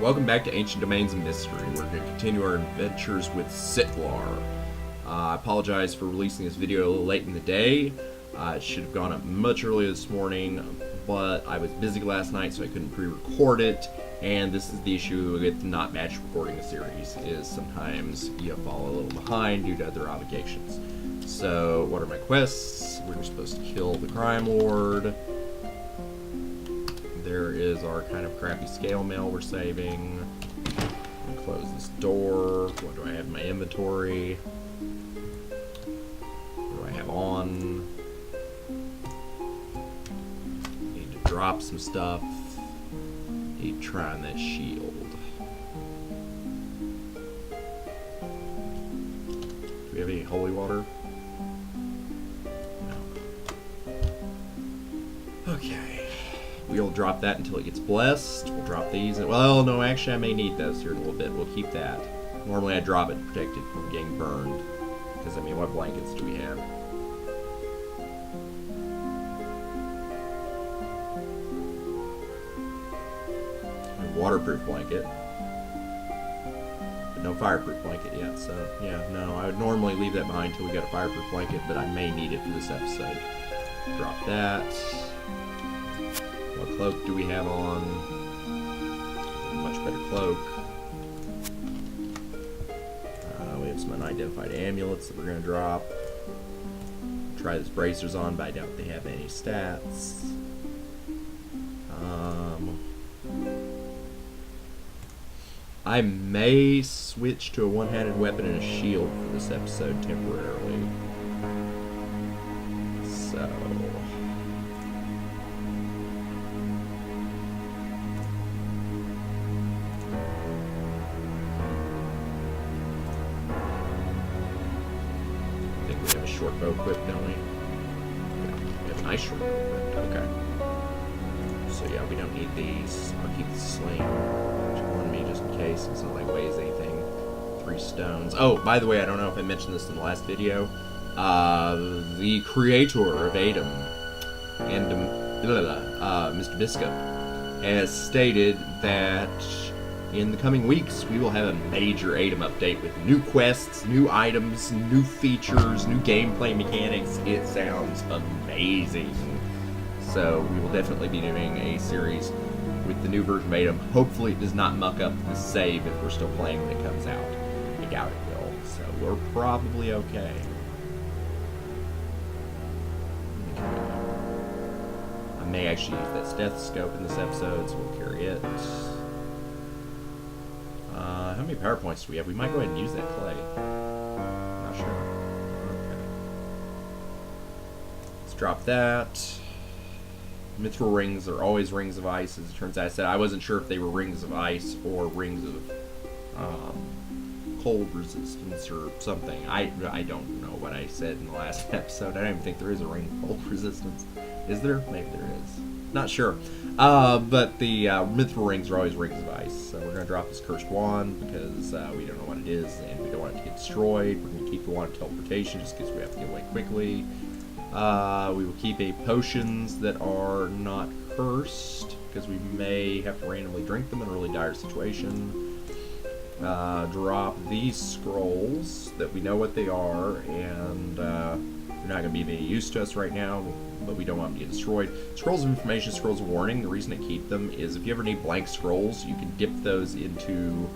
Welcome back to Ancient Domains and Mystery. We're going to continue our adventures with Sitlar. I apologize for releasing this video a little late in the day. It should have gone up much earlier this morning, but I was busy last night, so I couldn't pre-record it. And this is the issue with not batch recording a series, is sometimes you fall a little behind due to other obligations. So, what are my quests? We were supposed to kill the crime lord. There is our kind of crappy scale mail we're saving. Close this door. What do I have in my inventory? What do I have on? Need to drop some stuff. Need to try on that shield. Do we have any holy water? No. Okay. We'll drop that until it gets blessed. We'll drop these. Well, no, actually, I may need those here in a little bit. We'll keep that. Normally, I drop it to protect it from getting burned. Because, I mean, what blankets do we have? A waterproof blanket. But no fireproof blanket yet. So, yeah, no, I would normally leave that behind until we got a fireproof blanket, but I may need it for this episode. Drop that. What cloak do we have on? Much better cloak. We have some unidentified amulets that we're going to drop. Try this bracers on, but I doubt they have any stats. I may switch to a one-handed weapon and a shield for this episode temporarily. So... short bow equipped, don't we? Yeah, we have a nice short bow equipped. Okay. So yeah, we don't need these. I'll keep the sling on me just in case. It's not like weighs anything. 3 stones. Oh, by the way, I don't know if I mentioned this in the last video. The creator of ADOM and Mr. Biscup has stated that in the coming weeks, we will have a major ADOM update with new quests, new items, new features, new gameplay mechanics. It sounds amazing. So we will definitely be doing a series with the new version of ADOM. Hopefully it does not muck up the save if we're still playing when it comes out. I doubt it will. So we're probably okay. I may actually use that stethoscope in this episode, so we'll carry it. How many power points do we have? We might go ahead and use that clay. Not sure. Okay. Let's drop that. Mithril rings are always rings of ice, as it turns out. I said I wasn't sure if they were rings of ice or rings of cold resistance or something. I don't know what I said in the last episode. I don't even think there is a ring of cold resistance. Is there? Maybe there is. Not sure. But the mithril rings are always rings of ice. So we're going to drop this cursed wand because we don't know what it is and we don't want it to get destroyed. We're going to keep the wand of teleportation just in case we have to get away quickly. We will keep potions that are not cursed because we may have to randomly drink them in a really dire situation. Drop these scrolls that we know what they are and they're not going to be of any use to us right now, but we don't want them to get destroyed. Scrolls of information, scrolls of warning. The reason I keep them is if you ever need blank scrolls, you can dip those into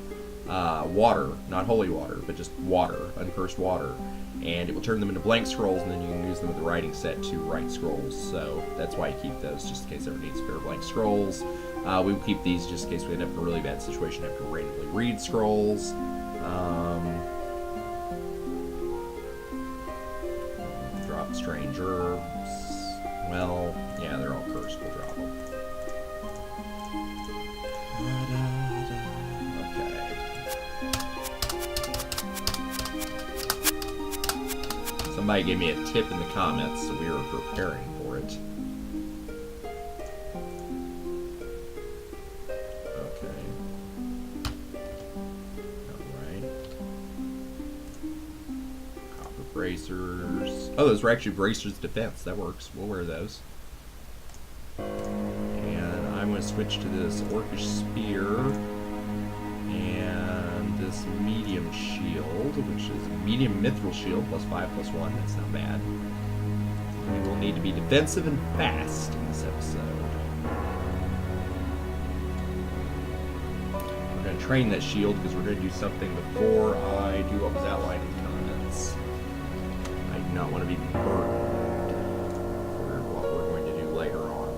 water, not holy water, but just water, uncursed water, and it will turn them into blank scrolls, and then you can use them with the writing set to write scrolls. So that's why I keep those, just in case ever needs spare blank scrolls. We will keep these just in case we end up in a really bad situation, have to randomly read scrolls. Drop strange herbs. Well, yeah, they're all cursed. We'll drop them. Okay. Somebody gave me a tip in the comments, so we were preparing for it. Okay. Alright. Copper bracers. Oh, those were actually bracers defense. That works. We'll wear those. And I'm going to switch to this orcish spear. this medium shield, which is a medium mithril shield, +5/+1. That's not bad. We will need to be defensive and fast in this episode. We're going to train that shield because we're going to do something before I do what was outlined in the comments. I do not want to be burdened for what we're going to do later on.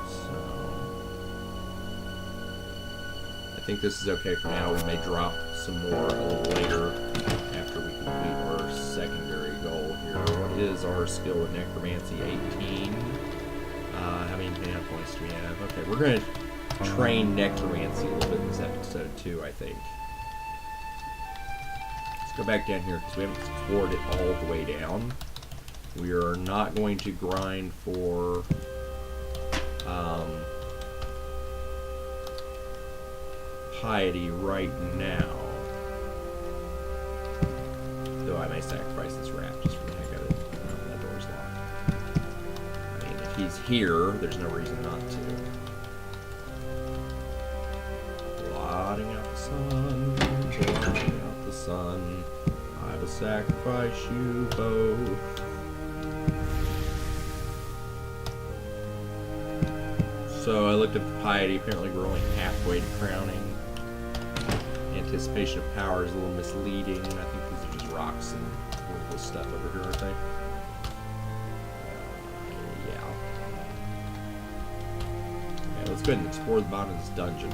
So, I think this is okay for now. We may drop some more a little later after we complete our secondary goal here. What is our skill with necromancy? 18. How many mana points do we have? Okay, we're going to train necromancy a little bit in this episode too, I think. Let's go back down here because we haven't explored it all the way down. We are not going to grind for piety right now. Though I may sacrifice this rat just for the heck of it. That door's locked. I mean, if he's here, there's no reason not to. Blotting out the sun, blotting out the sun. I will sacrifice you both. So I looked up the piety. Apparently we're only halfway to crowning. Anticipation of power is a little misleading. I think these are just rocks and worthless stuff over here, aren't they? Yeah. Okay, let's go ahead and explore the bottom of this dungeon.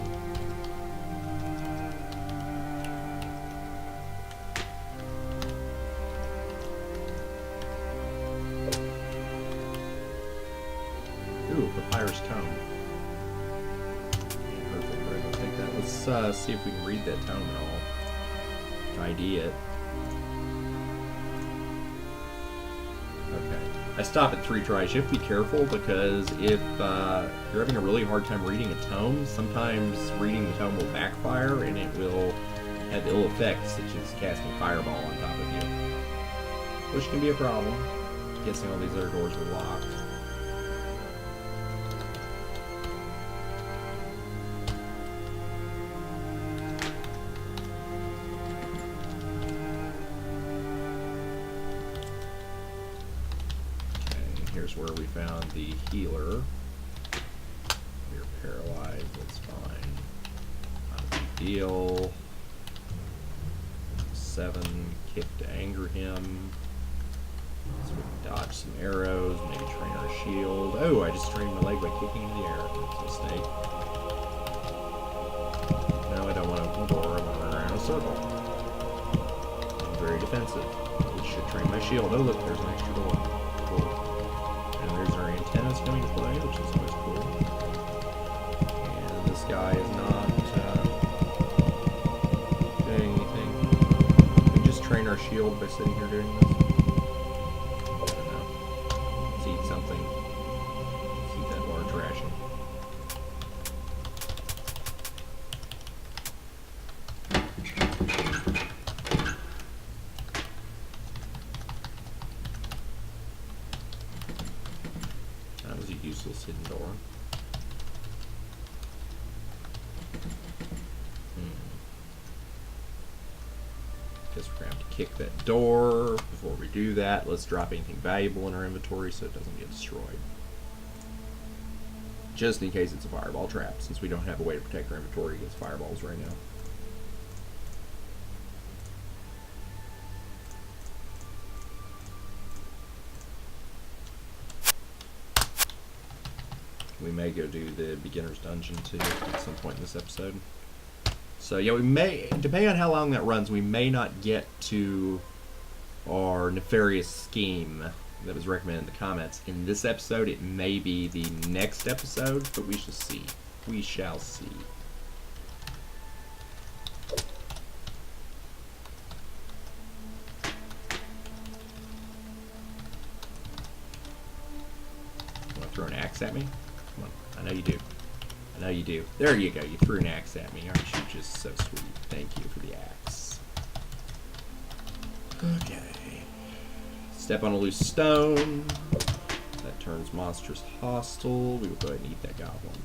Ooh, Papyrus Tome. Perfect, right, I'll take that. Let's see if we can read that tome at all. ID it. Okay. I stop at 3 tries. You have to be careful because if you're having a really hard time reading a tome, sometimes reading the tome will backfire and it will have ill effects, such as casting Fireball on top of you. Which can be a problem. I'm guessing all these other doors are locked. Here's where we found the healer. You're paralyzed, that's fine. Not a big deal. 7, kick to anger him. So we can dodge some arrows, maybe train our shield. Oh, I just trained my leg by kicking in the air. That's a mistake. No, I don't want to open the door. I want to run around in a circle. I'm very defensive. Which should train my shield. Oh, look, there's an extra door. Cool. There's our antennas coming to play, which is always cool. And this guy is not doing anything. Can we just train our shield by sitting here doing this? I don't know. Let's eat something. Let's eat that large ration. Useless hidden door. Guess we're going to have to kick that door. Before we do that, let's drop anything valuable in our inventory so it doesn't get destroyed. Just in case it's a fireball trap, since we don't have a way to protect our inventory against fireballs right now. We may go do the beginner's dungeon too at some point in this episode. So yeah, we may, depending on how long that runs, we may not get to our nefarious scheme that was recommended in the comments in this episode. It may be the next episode, but we shall see. We shall see. You want to throw an axe at me? Come on, I know you do. I know you do. There you go. You threw an axe at me. Aren't you just so sweet? Thank you for the axe. Okay. Step on a loose stone. That turns monsters hostile. We will go ahead and eat that goblin.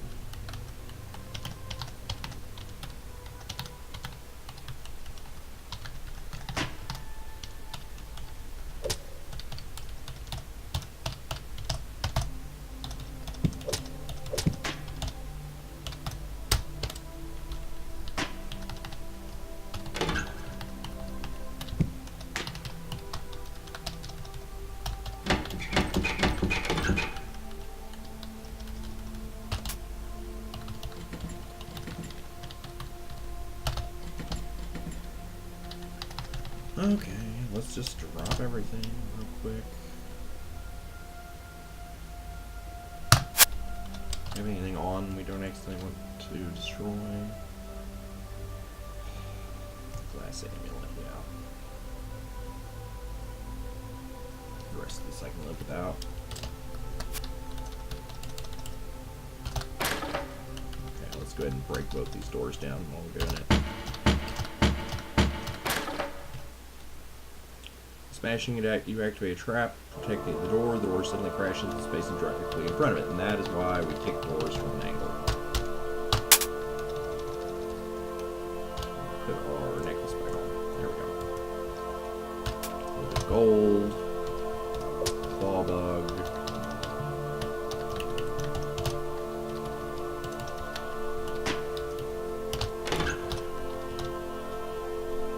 Okay, let's just drop everything real quick. Have anything on we don't accidentally want to destroy? Glass amulet, yeah. The rest of this I can live without. Okay, let's go ahead and break both these doors down while we're doing it. Smashing it, you activate a trap, protecting the door suddenly crashes into space and directly in front of it, and that is why we kick doors from an angle. Put our necklace back on. There we go. A little bit of gold, claw bug.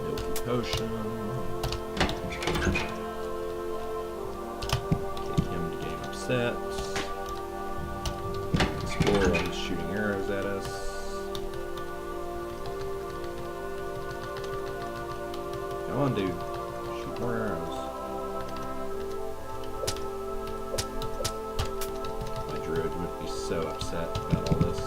Milky potion. Set. Explore while he's shooting arrows at us. Come on, dude. Shoot more arrows. My druid would be so upset about all this.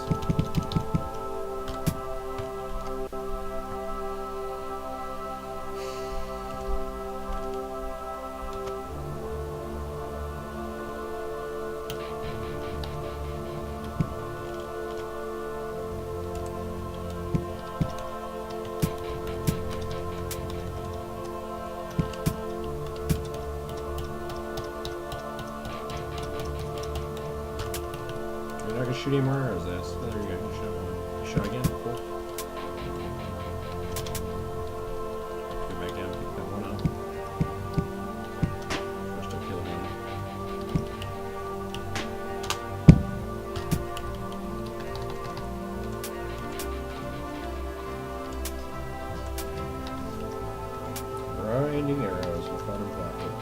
I can shoot any more arrows at us. Oh, there you go. You shot one. You shot again. Cool. Go back down and pick that one up. First I'll kill him. Grinding arrows with fun and profit.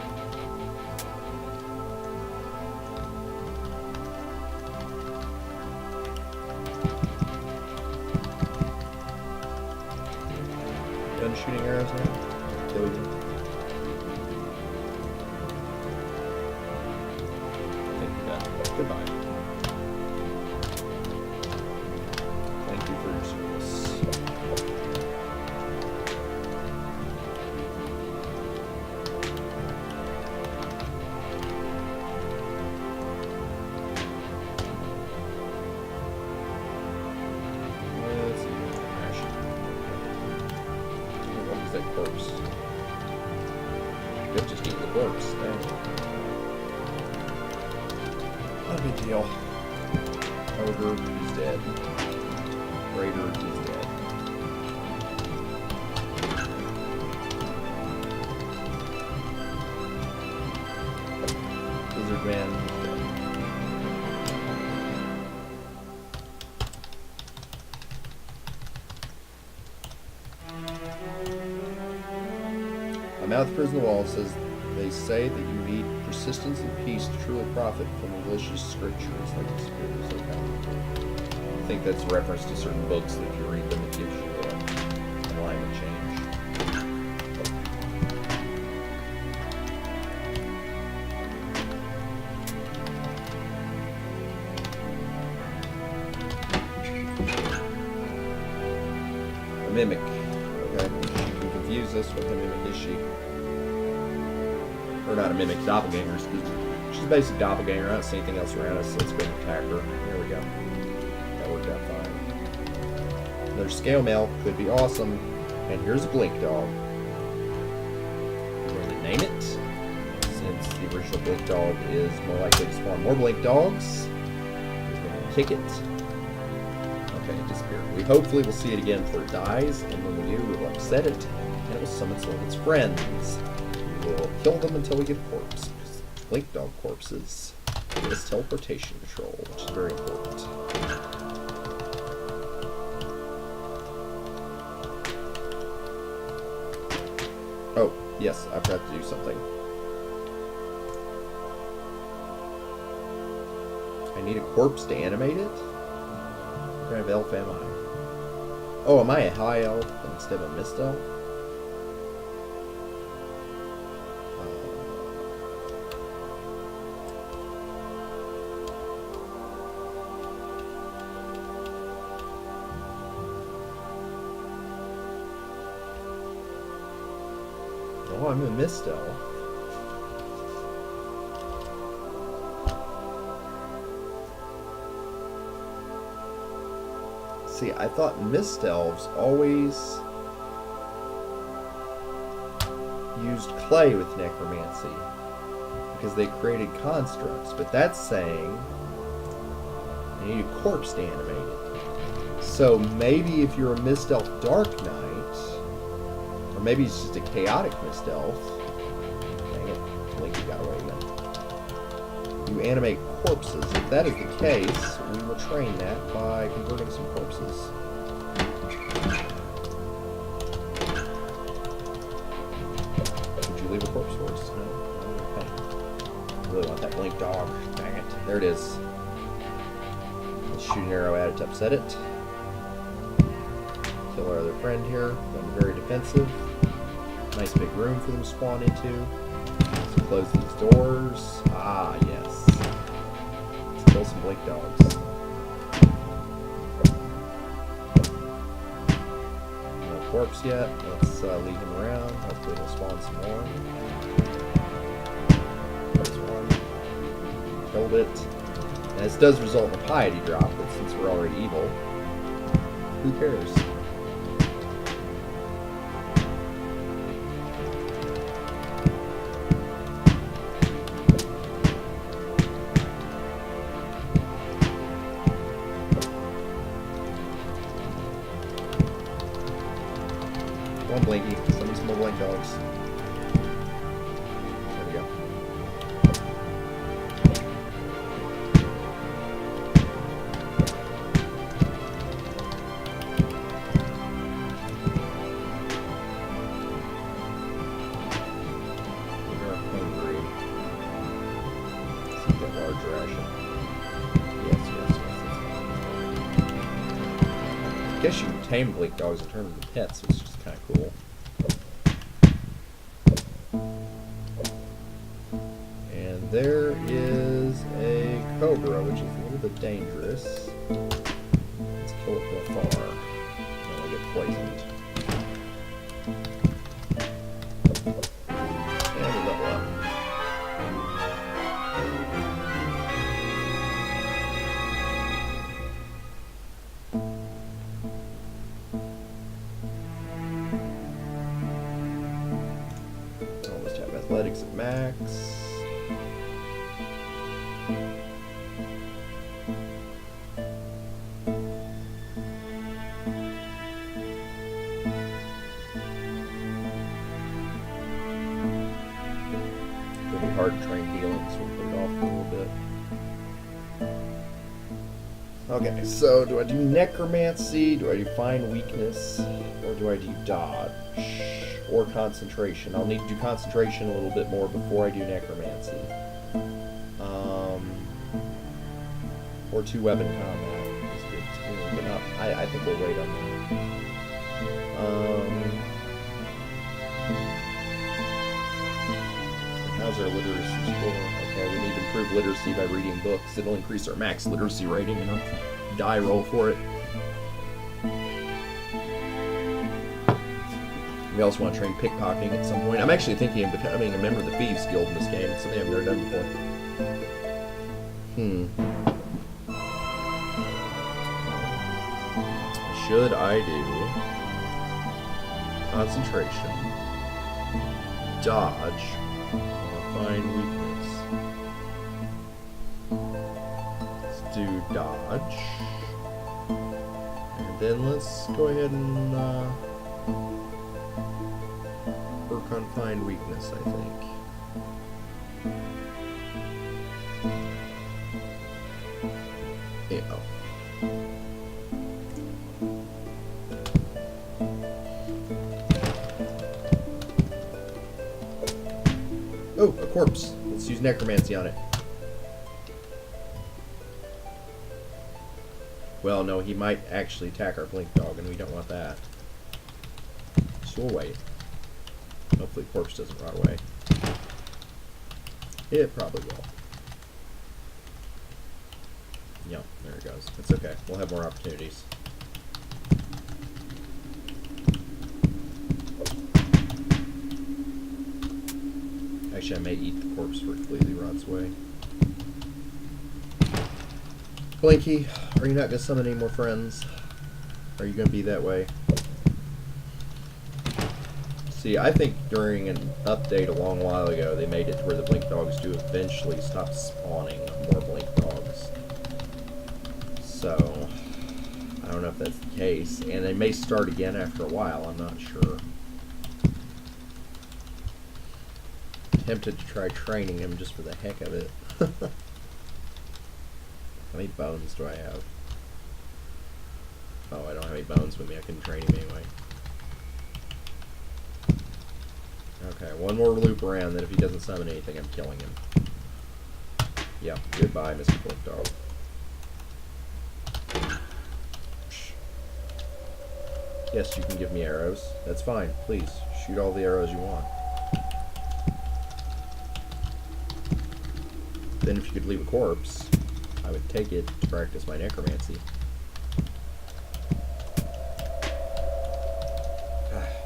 Done shooting arrows now? Kill you. Thank you, Ben. Goodbye. Thank you for your service. Let's see. That corpse. Could just eat the corpse. Dang. Not a big deal. Ogre, he's dead. Raider, he's dead. Lizard man, he's dead. I'm out of the prison wall. Says they say that you need persistence and peace to truly profit from malicious scriptures like the spirits of God. I think that's a reference to certain books that if you read them, it gives you a alignment change. A mimic. Okay, she can confuse us. What kind of mimic is she? Or not a mimic, doppelganger, excuse me. She's a basic doppelganger. I don't see anything else around us, so let's go and attack her. There we go. That worked out fine. Another scale mail could be awesome. And here's a blink dog. We're going to name it. Since the original blink dog is more likely to spawn more blink dogs, we're going to kick it. Okay, it disappeared. We hopefully will see it again before it dies, and when we do, we will upset it, and it will summon some of its friends. We'll kill them until we get a corpse. Blink dog corpses give us teleportation control, which is very important. Oh, yes, I forgot to do something. I need a corpse to animate it? What kind of elf am I? Oh, am I a high elf instead of a mist elf? I'm a mistel. See, I thought mist elves always used clay with necromancy because they created constructs, but that's saying you need a corpse to animate it. So maybe if you're a mist elf dark knight, or maybe it's just a chaotic mist elf. Dang it, Blinky got away again. You animate corpses. If that is the case, we will train that by converting some corpses. Would you leave a corpse for us? No? Okay. I really want that blink dog. Dang it. There it is. Let's shoot an arrow at it to upset it. Kill our other friend here. Going very defensive. Nice big room for them to spawn into. Let's close these doors. Ah, yes. Let's kill some blink dogs. No corpse yet. Let's leave him around. Hopefully he'll spawn some more. There's one. Killed it. And this does result in a piety drop, but since we're already evil, who cares? Come on, Blinky. Send me some more blink dogs. There we go. We're hungry. Let's get a large ration. Yes. I guess you can tame blink dogs and turn them into pets, which is just kind of cool. And there is a cobra, which is a little bit dangerous. Let's kill it from afar. Then we'll get poisoned. And we level up. Almost have athletics at max. It'll be hard to train healing, so we'll put it off for a little bit. Okay, so do I do necromancy, do I do find weakness, or do I do dodge? Or concentration. I'll need to do concentration a little bit more before I do necromancy. Or two-weapon combat is good too, but not. I think we'll wait on that. How's our literacy score? Okay, we need to improve literacy by reading books. It'll increase our max literacy rating, and I'll die roll for it. We also want to train pickpocketing at some point. I'm actually thinking of becoming a member of the Thieves Guild in this game. It's something I've never done before. Should I do concentration, dodge, or find weakness? Let's do dodge. And then let's go ahead and work on find weakness, I think. Yeah. Oh, a corpse. Let's use necromancy on it. Well, no, he might actually attack our blink dog, and we don't want that. So we'll wait. Hopefully corpse doesn't rot away. It probably will. Yep, there it goes. It's okay. We'll have more opportunities. Actually, I may eat the corpse for it completely rots away. Blinky, are you not going to summon any more friends? Are you going to be that way? See, I think during an update a long while ago, they made it to where the blink dogs do eventually stop spawning more blink dogs. So, I don't know if that's the case. And they may start again after a while, I'm not sure. Tempted to try training him just for the heck of it. How many bones do I have? Oh, I don't have any bones with me. I couldn't train him anyway. Okay, one more loop around, then if he doesn't summon anything, I'm killing him. Yeah, goodbye, Mr. Blink Dog. Yes, you can give me arrows. That's fine. Please, shoot all the arrows you want. Then if you could leave a corpse, I would take it to practice my necromancy.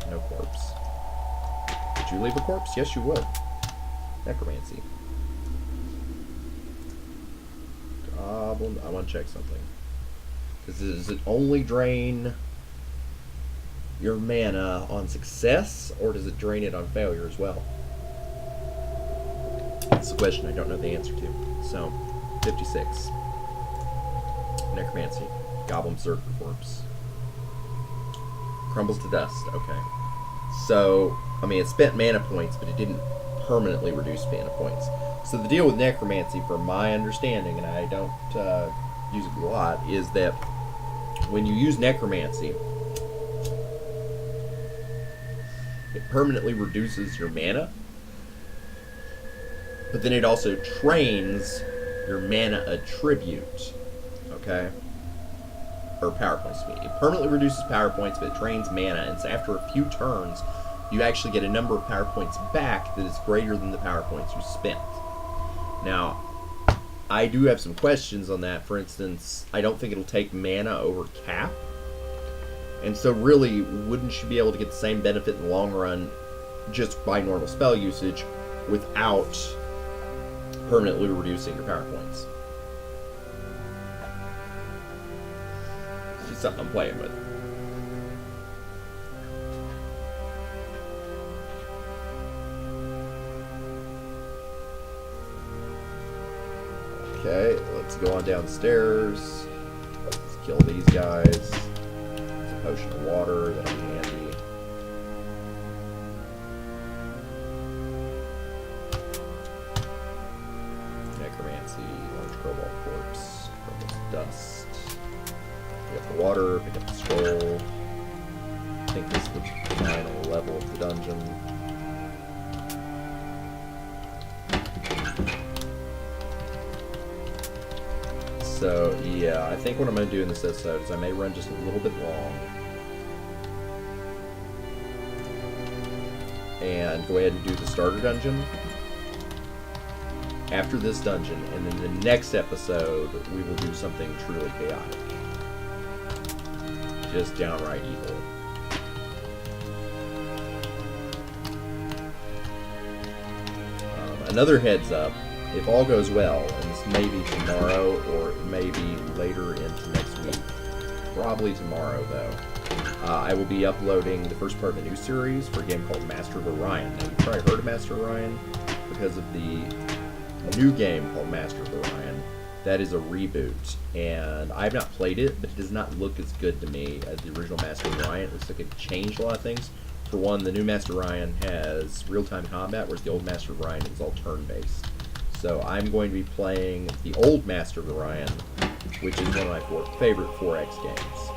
No corpse. Would you leave a corpse? Yes, you would. Necromancy. Goblin. I want to check something. Does it only drain your mana on success, or does it drain it on failure as well? That's the question I don't know the answer to. So, 56. Necromancy. Goblin Berserker Corpse. Crumbles to dust. Okay. So, I mean, it spent mana points, but it didn't permanently reduce mana points. So the deal with Necromancy, from my understanding, and I don't use it a lot, is that when you use Necromancy, it permanently reduces your mana, but then it also trains your mana attribute, okay? Or power points. It permanently reduces power points, but it trains mana, and so after a few turns, you actually get a number of power points back that is greater than the power points you spent. Now, I do have some questions on that. For instance, I don't think it'll take mana over cap. And so really, wouldn't you be able to get the same benefit in the long run just by normal spell usage without permanently reducing your power points? It's just something I'm playing with. Okay, let's go on downstairs. Let's kill these guys. It's a potion of water, that'll be handy. Necromancy, large cobalt corpse, crumbles dust. Pick up the water, pick up the scroll. I think this is the final level of the dungeon. So, yeah, I think what I'm going to do in this episode is I may run just a little bit long. And go ahead and do the starter dungeon after this dungeon. And then the next episode, we will do something truly chaotic. Just downright evil. Another heads up. If all goes well, and this may be tomorrow or it may be later into next week, probably tomorrow though, I will be uploading the first part of a new series for a game called Master of Orion. Now, you've probably heard of Master of Orion because of the new game called Master of Orion. That is a reboot, and I have not played it, but it does not look as good to me as the original Master of Orion. It looks like it changed a lot of things. For one, the new Master of Orion has real-time combat, whereas the old Master of Orion is all turn-based. So I'm going to be playing the old Master of Orion, which is one of my favorite 4X games.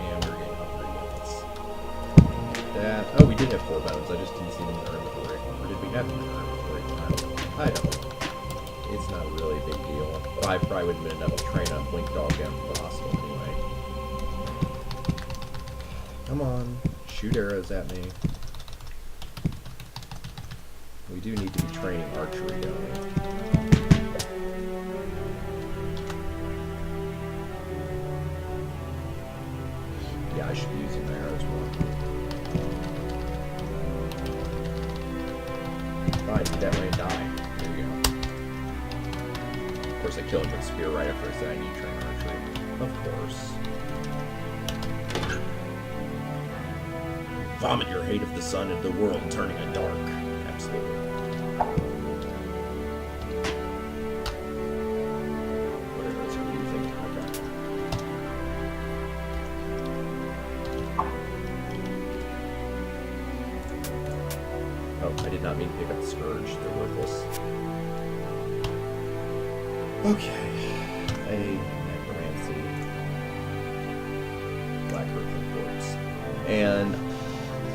And we're getting upgrades. That. Oh, we did have 4 bones. I just didn't see them in our inventory. Or did we have them in our inventory? I don't know. It's not really a big deal. I probably wouldn't have been able to train a blink dog down to the hospital anyway. Come on. Shoot arrows at me. We do need to be training archery, don't we? Yeah, I should be using my arrows more. Fine, do that way and die. There we go. Of course, I killed him with spear right after I said I need to train archery. Of course. Vomit your hate of the sun and the world turning it dark. Absolutely. Whatever it's using. Okay. Oh, I did not mean to pick up the Scourge. They're worthless. Okay. A necromancy. Black Earthly Corpse. And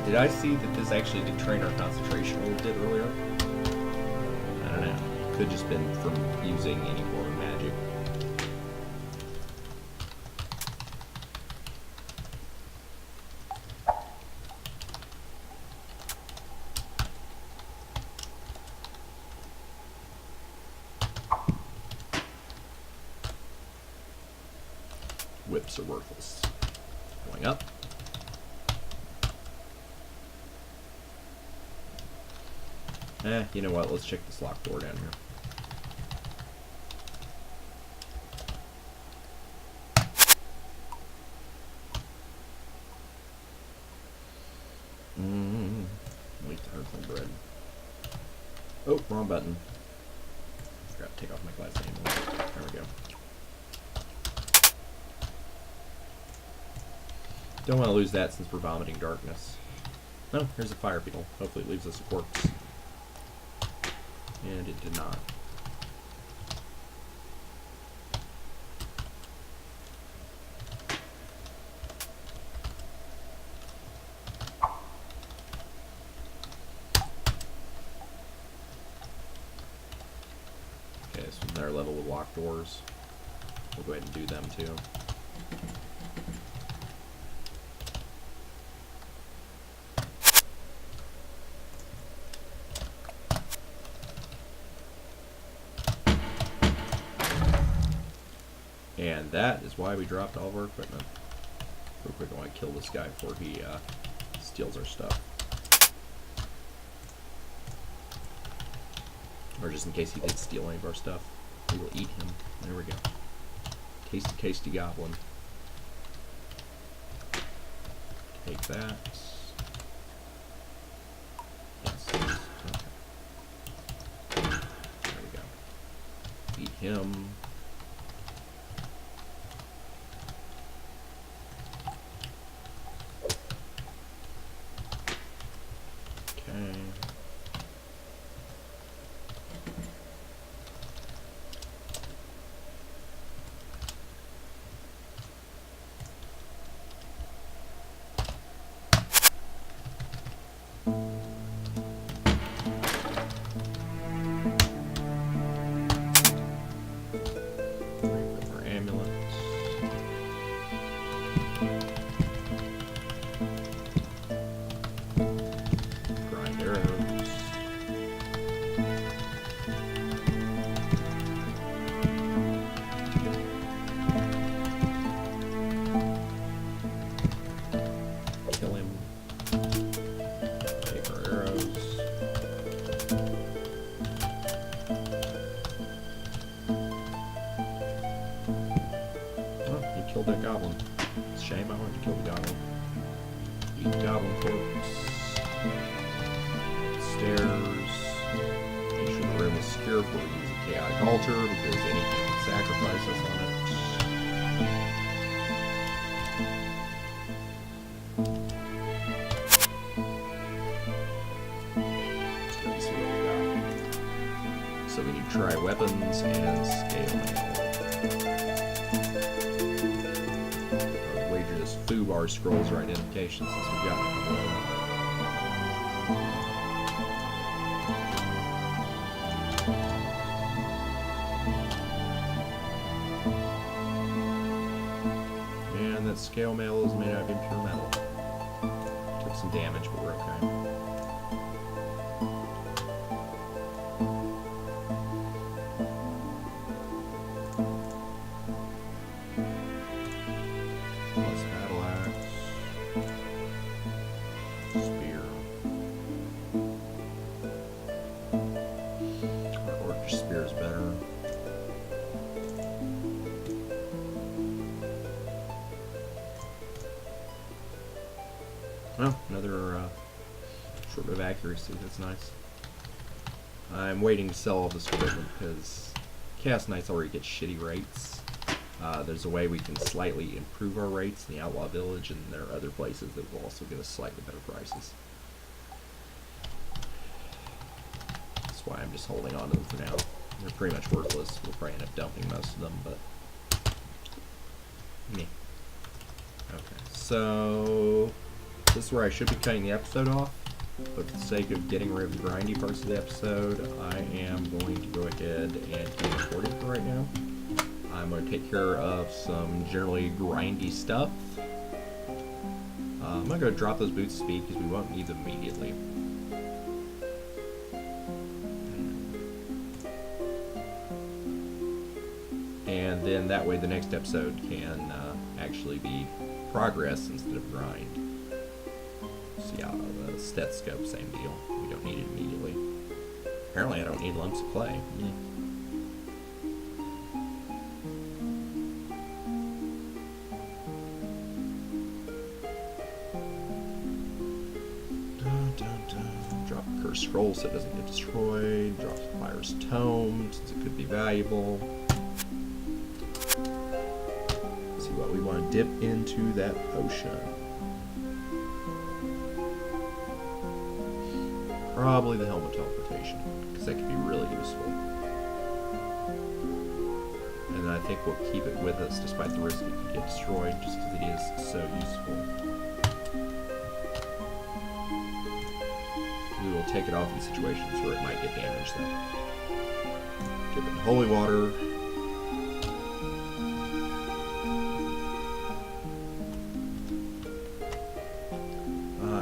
did I see that this actually did train our concentration a little bit earlier? I don't know. Could just been from using any more magic. Whips are worthless. Going up. You know what? Let's check this locked door down here. Wait, the earthling bread. Oh, wrong button. Forgot to take off my glass anymore. There we go. Don't want to lose that since we're vomiting darkness. Oh, here's a fire beetle. Hopefully it leaves us a corpse. And it did not. Okay, so another level with locked doors. We'll go ahead and do them too. And that is why we dropped all of our equipment. Real quick, I want to kill this guy before he steals our stuff. Or just in case he did steal any of our stuff. We will eat him. There we go. Tasty, tasty goblin. Take that. Yes. Okay. There we go. Eat him. Killed that goblin. It's a shame I wanted to kill the goblin. Eat goblin corpse. Stairs. Make sure the room is secure before we use a chaotic altar because anything can sacrifice us on it. Let's see what we got. So we need to try weapons and scale mail. Foobar scrolls or identification since we've got a couple of them. And that scale mail is made out of impure metal. Took some damage, but we're okay. Oh, another short bit of accuracy. That's nice. I'm waiting to sell all this equipment because Chaos Knights already get shitty rates. There's a way we can slightly improve our rates in the Outlaw Village, and there are other places that will also give us slightly better prices. That's why I'm just holding on to them for now. They're pretty much worthless. We'll probably end up dumping most of them, but... meh. Okay, so... this is where I should be cutting the episode off, but for the sake of getting rid of the grindy parts of the episode, I am going to go ahead and keep recording for right now. I'm going to take care of some generally grindy stuff. I'm going to go drop those boots to speed because we won't need them immediately. And then that way the next episode can actually be progress instead of grind. So yeah, the stethoscope, same deal. We don't need it immediately. Apparently I don't need lumps of clay. Yeah. Drop a cursed scroll so it doesn't get destroyed. Drop Fire's Tome since it could be valuable. Let's see what we want to dip into that potion. Probably the Helmet Teleportation, because that could be really useful. And I think we'll keep it with us despite the risk it could get destroyed, just because it is so useful. We will take it off in situations where it might get damaged though. Dip it in holy water.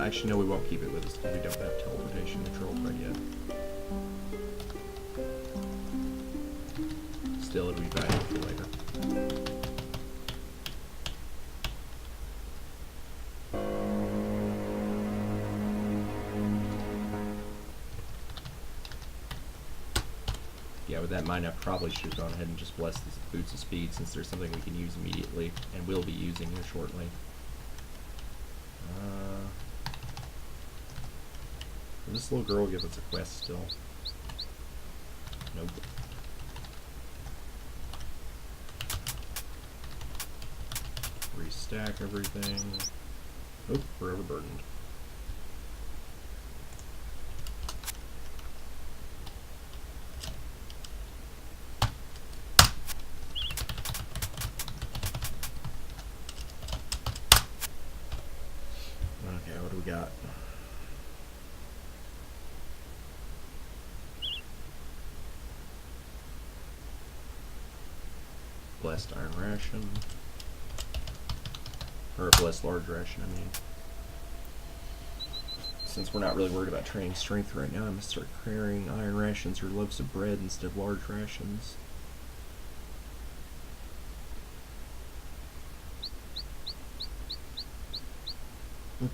Actually, no, we won't keep it with us because we don't have teleportation controls right yet. Still, it'll be valuable for later. Yeah, with that in mind, I probably should have gone ahead and just bless these boots of speed since there's something we can use immediately and will be using here shortly. Will this little girl give us a quest still? Nope. Restack everything. Oh, we're overburdened. Okay, what do we got? Blessed Iron Ration. Or a Blessed Large Ration, I mean. Since we're not really worried about training strength right now, I'm going to start carrying Iron Rations or loaves of bread instead of large rations. How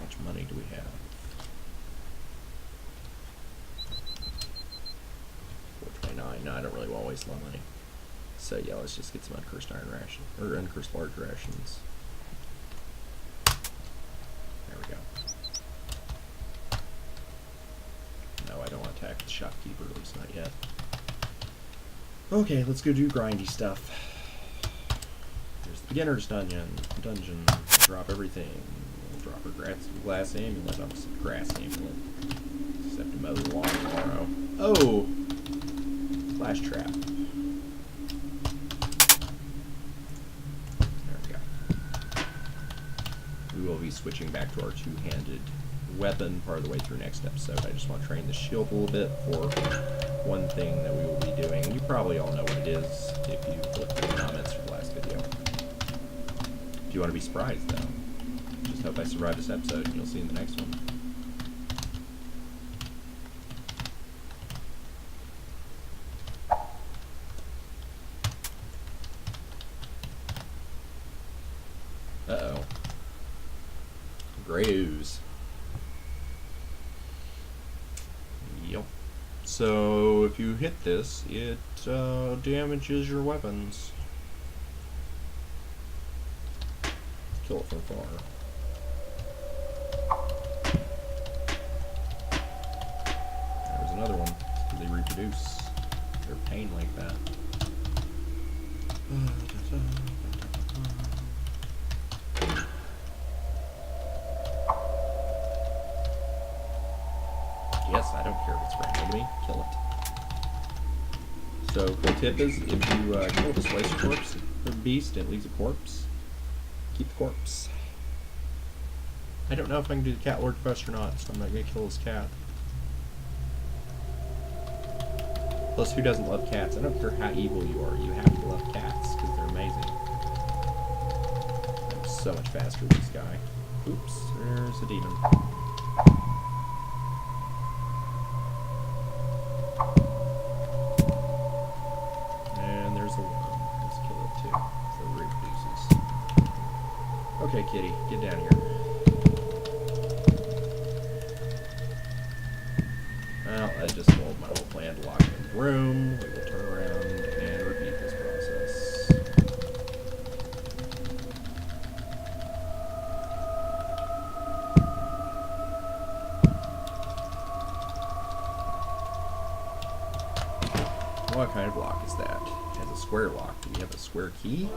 much money do we have? 429. No, I don't really want to waste my money. So yeah, let's just get some uncursed iron ration or uncursed large rations. There we go. No, I don't want to attack the shopkeeper, at least not yet. Okay, let's go do grindy stuff. There's the beginner's dungeon. Drop everything. We'll drop our glass amulet. I'm just a grass amulet. Just have to mow the lawn tomorrow. Oh! Flash trap. There we go. We will be switching back to our two-handed weapon part of the way through next episode. I just want to train the shield a little bit for one thing that we will be doing. You probably all know what it is if you looked at the comments from the last video. If you want to be surprised, though, just hope I survive this episode and you'll see in the next one. Uh-oh. Gray ooze. Yep. So, if you hit this, it damages your weapons. kill it from far. There's another one. Because they reproduce. They're a pain like that. Yes, I don't care if it's random to me. Kill it. So the tip is, if you kill a displacer corpse or beast and it leaves a corpse, keep the corpse. I don't know if I can do the cat lord quest or not, so I'm not going to kill this cat. Plus, who doesn't love cats? I don't care how evil you are, you have to love cats, because they're amazing. I'm so much faster than this guy. Oops, there's a demon. And there's a worm. Let's kill it too, so it reproduces. Okay, kitty, get down here. Well, I just followed my whole plan to lock him in the room. We will turn around and repeat this process. What kind of lock is that? It has a square lock. Do we have a square key?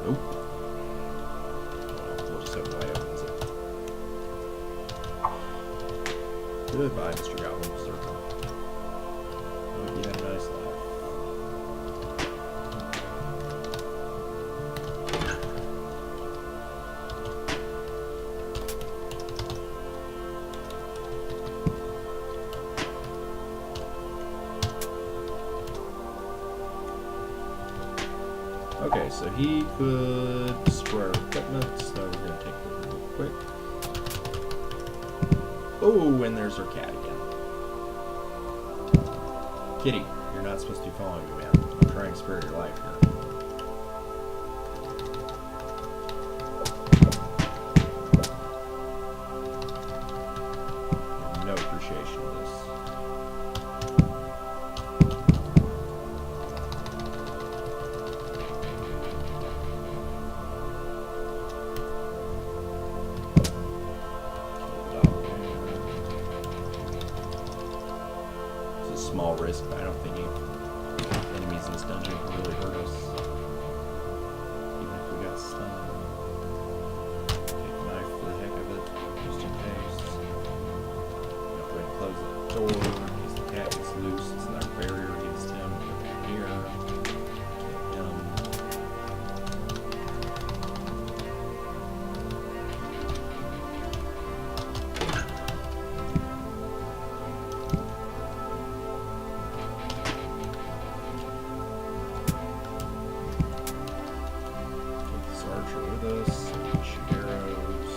Nope. We'll just open wide opens it. Goodbye, Mr. Goblin Circle. Hope you had a nice life. Okay, so he could destroy our equipment, so we're going to take it real quick. Oh, and there's our cat again. Kitty, you're not supposed to be following me, man. I'm trying to spare your life here. I have no appreciation of this. Small risk, but I don't think any enemies in this dungeon can really hurt us. Even if we got stunned. Take the knife for the heck of it, just in case. Go ahead and close the door in case the cat gets loose. It's not a barrier against him. Here. Kill him. With us, shoot arrows.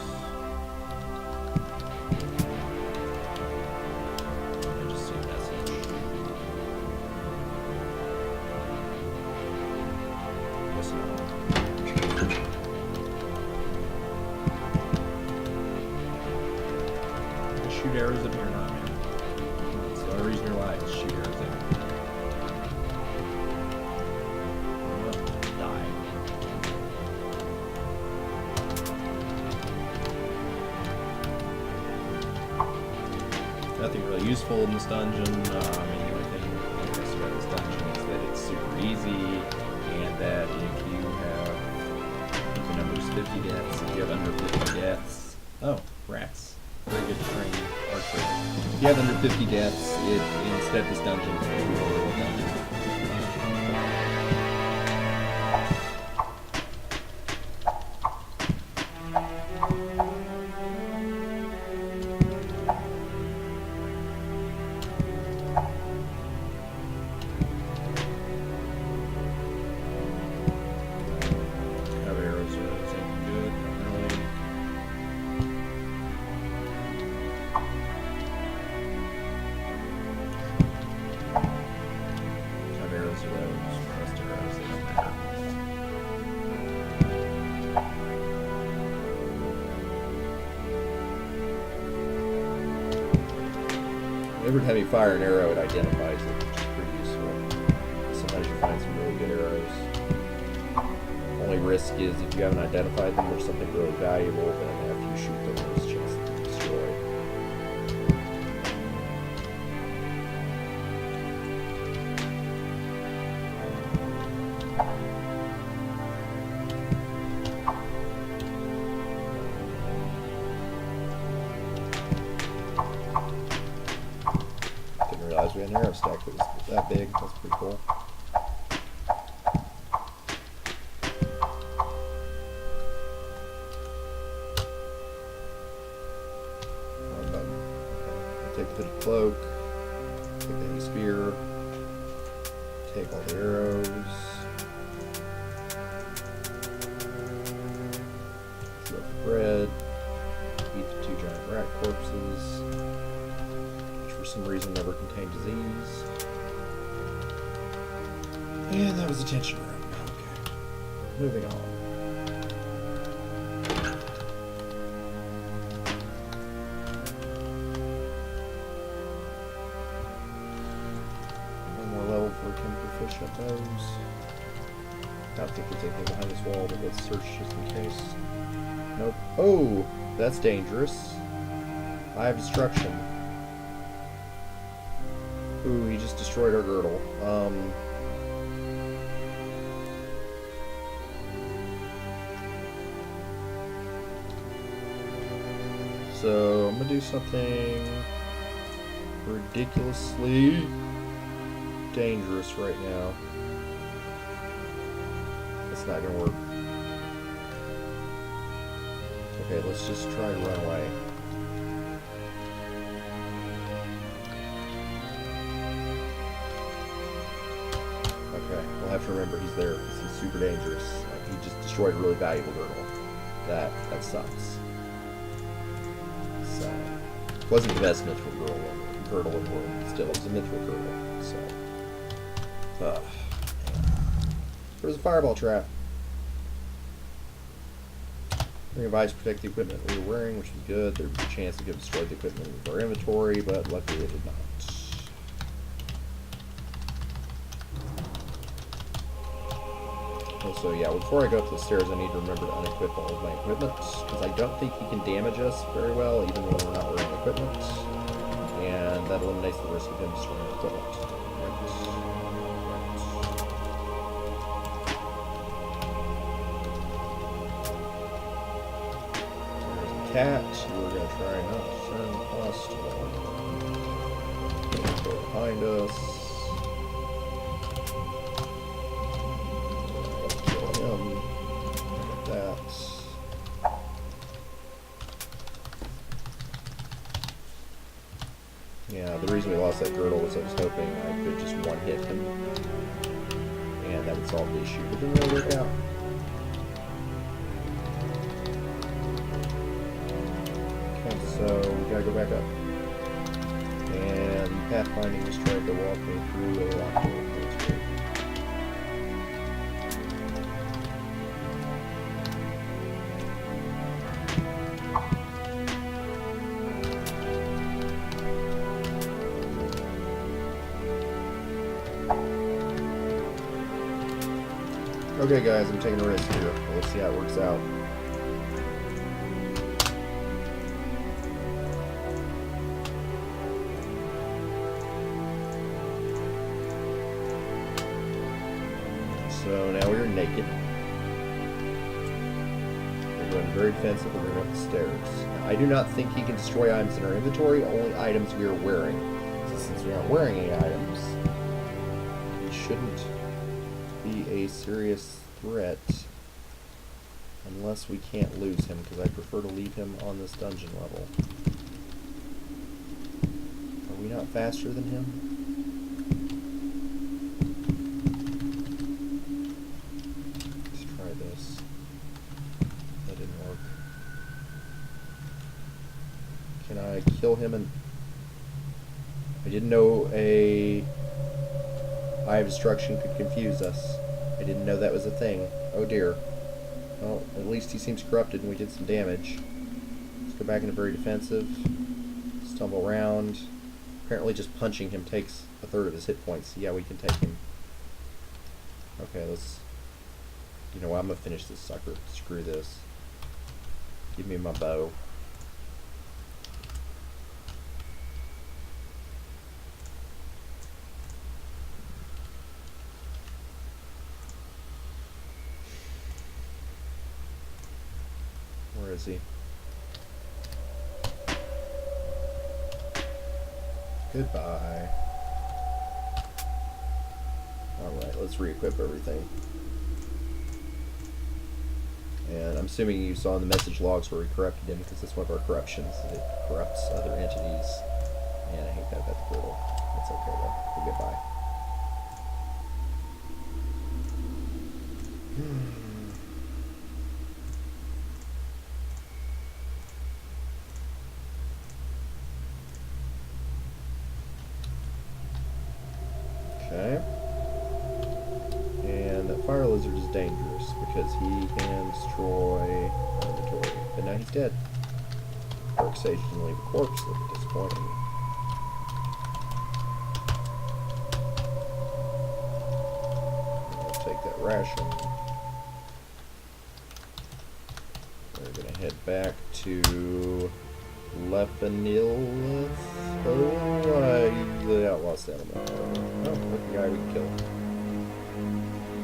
I just see a message. Yes, no. Just shoot arrows up here, not man. That's the only reason you're alive is shoot arrows up. Die. Nothing really useful in this dungeon. The only thing interesting about this dungeon is that it's super easy, and that if you have, I think the number is 50 deaths, if you have under 50 deaths, oh, rats. Very good training, archery. If you have under 50 deaths, instead this dungeon is a tutorial dungeon. Whenever heavy fire an arrow, it identifies it, which is pretty useful. Sometimes you find some really good arrows. risk is if you haven't identified them or something really valuable, then after you shoot them, there's a chance that they're destroyed. Didn't realize we had an arrow stack that was that big. That's pretty cool. Take the hooded cloak, take the heavy spear, take all the arrows, throw up the bread, eat the 2 giant rat corpses, which for some reason never contain disease. And that was a tension room. Okay. Moving on. Push up those. I don't think there's anything behind this wall, but let's search just in case. Nope. Oh, that's dangerous. Eye of Destruction. Ooh, he just destroyed our girdle. So I'm gonna do something ridiculously dangerous right now. It's not gonna work. Okay, let's just try to run away. Okay, we'll have to remember he's there because he's super dangerous. Like, he just destroyed a really valuable girdle. That sucks. So, wasn't the best mithril girdle in the world. Still, it was a mithril girdle. So. There was a fireball trap. Ring of Ice protect the equipment we were wearing, which was good. There was a chance it could destroy the equipment in our inventory, but luckily it did not. Also, yeah, before I go up the stairs, I need to remember to unequip all of my equipment, because I don't think he can damage us very well, even when we're not wearing equipment. And that eliminates the risk of him destroying our equipment. Cat, we're going to try not to turn hostile. Go behind us. Kill him. Like that. Yeah, the reason we lost that girdle was I was hoping I could just one-hit him. And that would solve the issue. But it didn't really work out. So we gotta go back up. And pathfinding just tried to walk me through a locked door. Okay guys, I'm taking a risk here. Let's see how it works out. So now we're naked. We're going very defensive. We're going up the stairs. Now, I do not think he can destroy items in our inventory, only items we are wearing. So since we aren't wearing any items, he shouldn't be a serious threat unless we can't lose him, because I prefer to leave him on this dungeon level. Are we not faster than him? Can I kill him? And I didn't know a Eye of Destruction could confuse us. I didn't know that was a thing. Oh dear. Well, at least he seems corrupted and we did some damage. Let's go back into very defensive. Stumble around. Apparently just punching him takes a third of his hit points. Yeah, we can take him. Okay, let's You know what? I'm gonna finish this sucker. Screw this. Give me my bow. Where is he? Goodbye. Alright, let's re-equip everything. And I'm assuming you saw in the message logs where we corrupted him, because that's one of our corruptions. It corrupts other entities. And I hate that about the portal. That's okay though. We'll get by. Okay. And that fire lizard is dangerous because he can destroy our inventory. But now he's dead. Dark Sage didn't leave a corpse. That's disappointing. We'll take that ration. We're gonna head back to Lephanil. The outlaw settlement. Oh, look, the guy we can kill.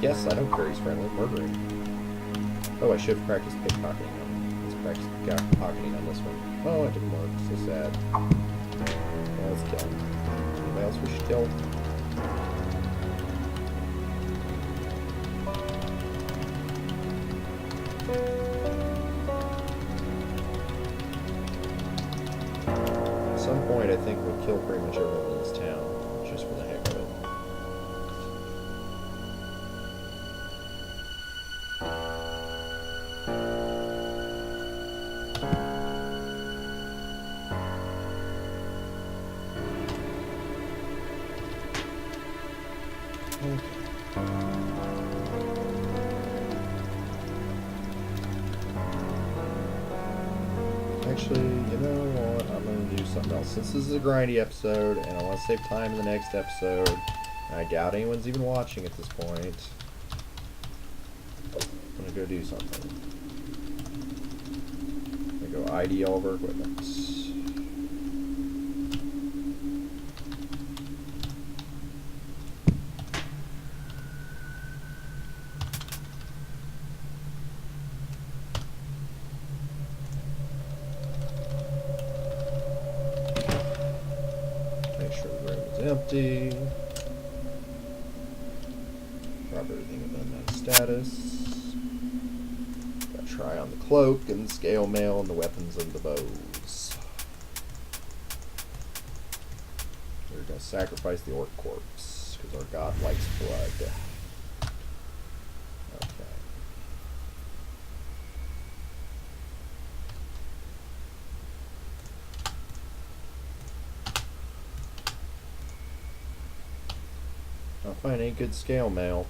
Yes, I don't care he's friendly. Murdering. Oh, I should have practiced pickpocketing on him. Let's practice pickpocketing on this one. Oh, it didn't work. So sad. Yeah, let's kill him. Anybody else we should kill? At some point, I think we'll kill pretty much everyone in this town, just for the heck of it. Actually, you know what? I'm going to do something else. Since this is a grindy episode, and I want to save time in the next episode, and I doubt anyone's even watching at this point, I'm going to go do something. I'm going to go ID all of our equipment. Empty. Drop everything of unknown status. Gotta try on the cloak and the scale mail and the weapons and the bows. We're gonna sacrifice the orc corpse because our god likes blood. Okay. I'll find any good scale mail.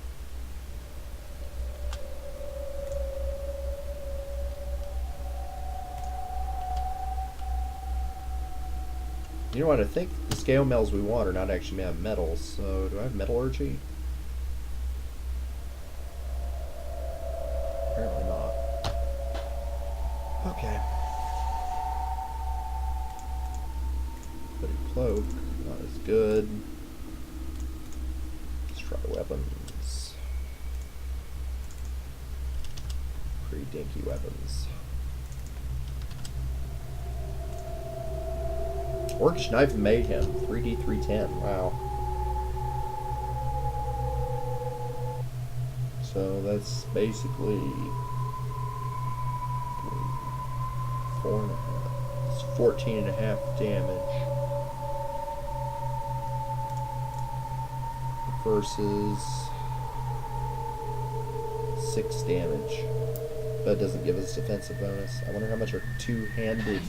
You know what? I think the scale mails we want are not actually made of metals. So, do I have metallurgy? Apparently not. Okay. Hooded cloak, not as good. Try weapons. Pretty dinky weapons. Orcish knife made him 3D 310. Wow. So that's basically 4.5. It's 14.5 damage. Versus 6 damage. But it doesn't give us defensive bonus. I wonder how much our two-handed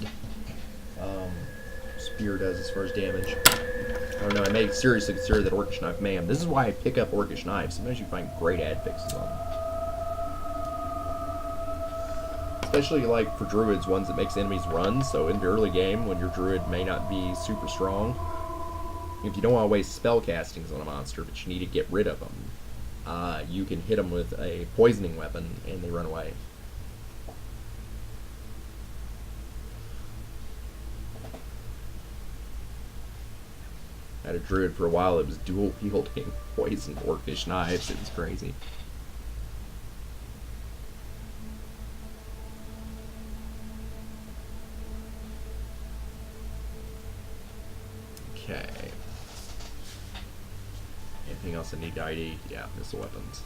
spear does as far as damage. I don't know, I may seriously consider that Orcish knife mayhem. This is why I pick up Orcish knives. Sometimes you find great ad fixes on them. Especially like for druids, ones that makes enemies run, so in the early game when your druid may not be super strong, if you don't want to waste spell castings on a monster, but you need to get rid of them, you can hit them with a poisoning weapon and they run away. I had a druid for a while that was dual wielding poison orcish knives. It was crazy. Okay. Anything else I need to ID? Yeah, missile weapons.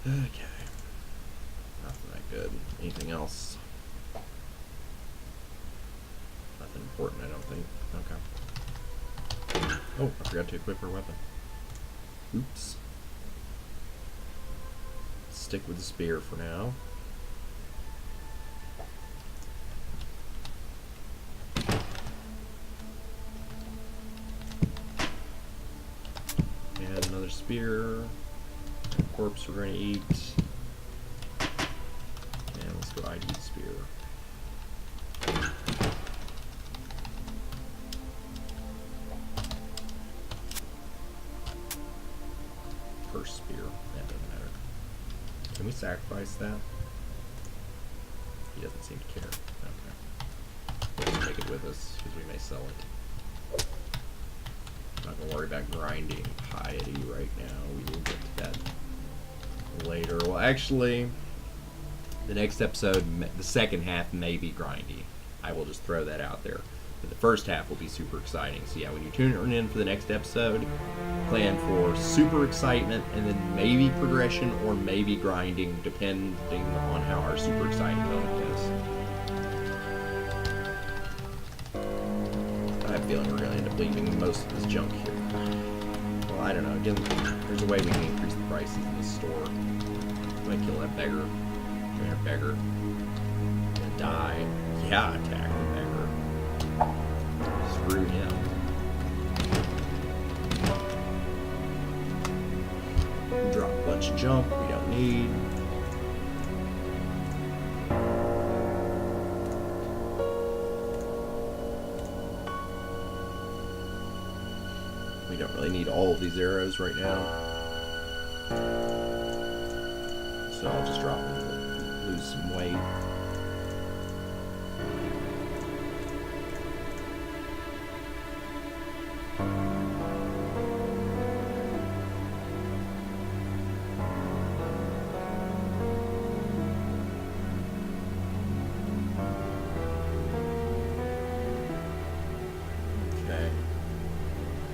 Okay. Nothing that good. Anything else? Nothing important, I don't think. Okay. Oh, I forgot to equip her weapon. Oops. Stick with the spear for now. Add another spear. Corpse we're going to eat. And let's go ID spear. First spear. That doesn't matter. Can we sacrifice that? He doesn't seem to care. Okay. Let's take it with us because we may sell it. Not going to worry about grinding piety right now. We will get to that later. Well, actually, the next episode, the second half may be grindy. I will just throw that out there. But the first half will be super exciting. So yeah, when you tune in for the next episode, plan for super excitement and then maybe progression or maybe grinding, depending on how our super exciting moment goes. I have a feeling we're going to end up leaving most of this junk here. Well, I don't know. Again, there's a way we can increase the prices in this store. I'm going to kill that beggar. There, beggar. I'm going to die. Yeah, attack the beggar. Screw him. Drop a bunch of junk we don't need. We don't really need all of these arrows right now. So I'll just drop them to lose some weight.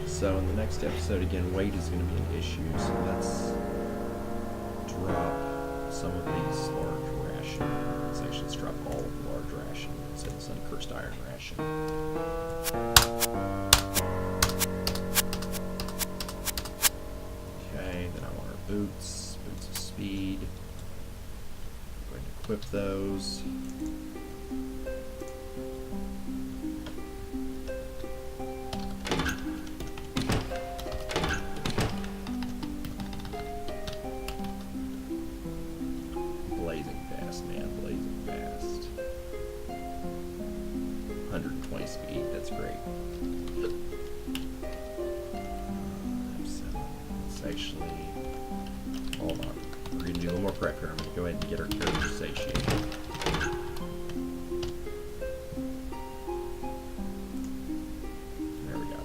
So in the next episode, again, weight is going to be an issue, so let's drop some of these large rations. Actually, let's drop all of the large ration instead of this uncursed iron ration. Okay, then I want our boots of speed. I'm going to equip those. Speed, that's great. Let's actually hold on. We're gonna do a little more prep here. I'm gonna go ahead and get our character satiated. There we go.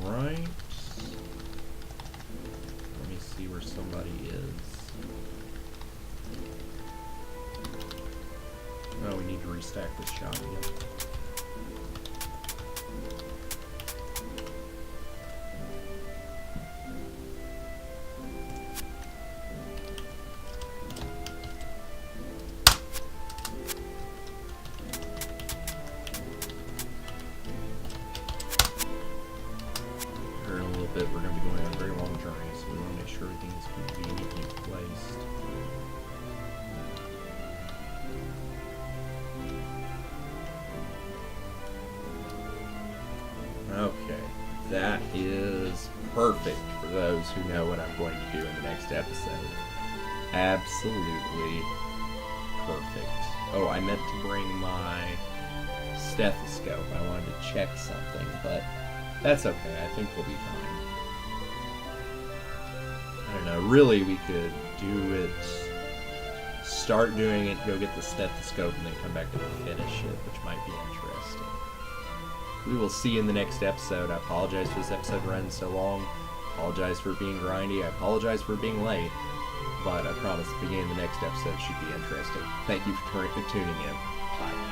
Alright. See where somebody is. Oh, we need to restack this shot again. Here in a little bit, we're going to be going on a very long journey. We want to make sure everything is conveniently placed. Okay, that is perfect for those who know what I'm going to do in the next episode. Absolutely perfect. Oh, I meant to bring my stethoscope. I wanted to check something, but that's okay. I think we'll be fine. I don't know. Really, we could do it, start doing it, go get the stethoscope, and then come back and finish it, which might be interesting. We will see you in the next episode. I apologize for this episode running so long. I apologize for being grindy. I apologize for being late. But I promise the beginning of the next episode should be interesting. Thank you for tuning in. Bye.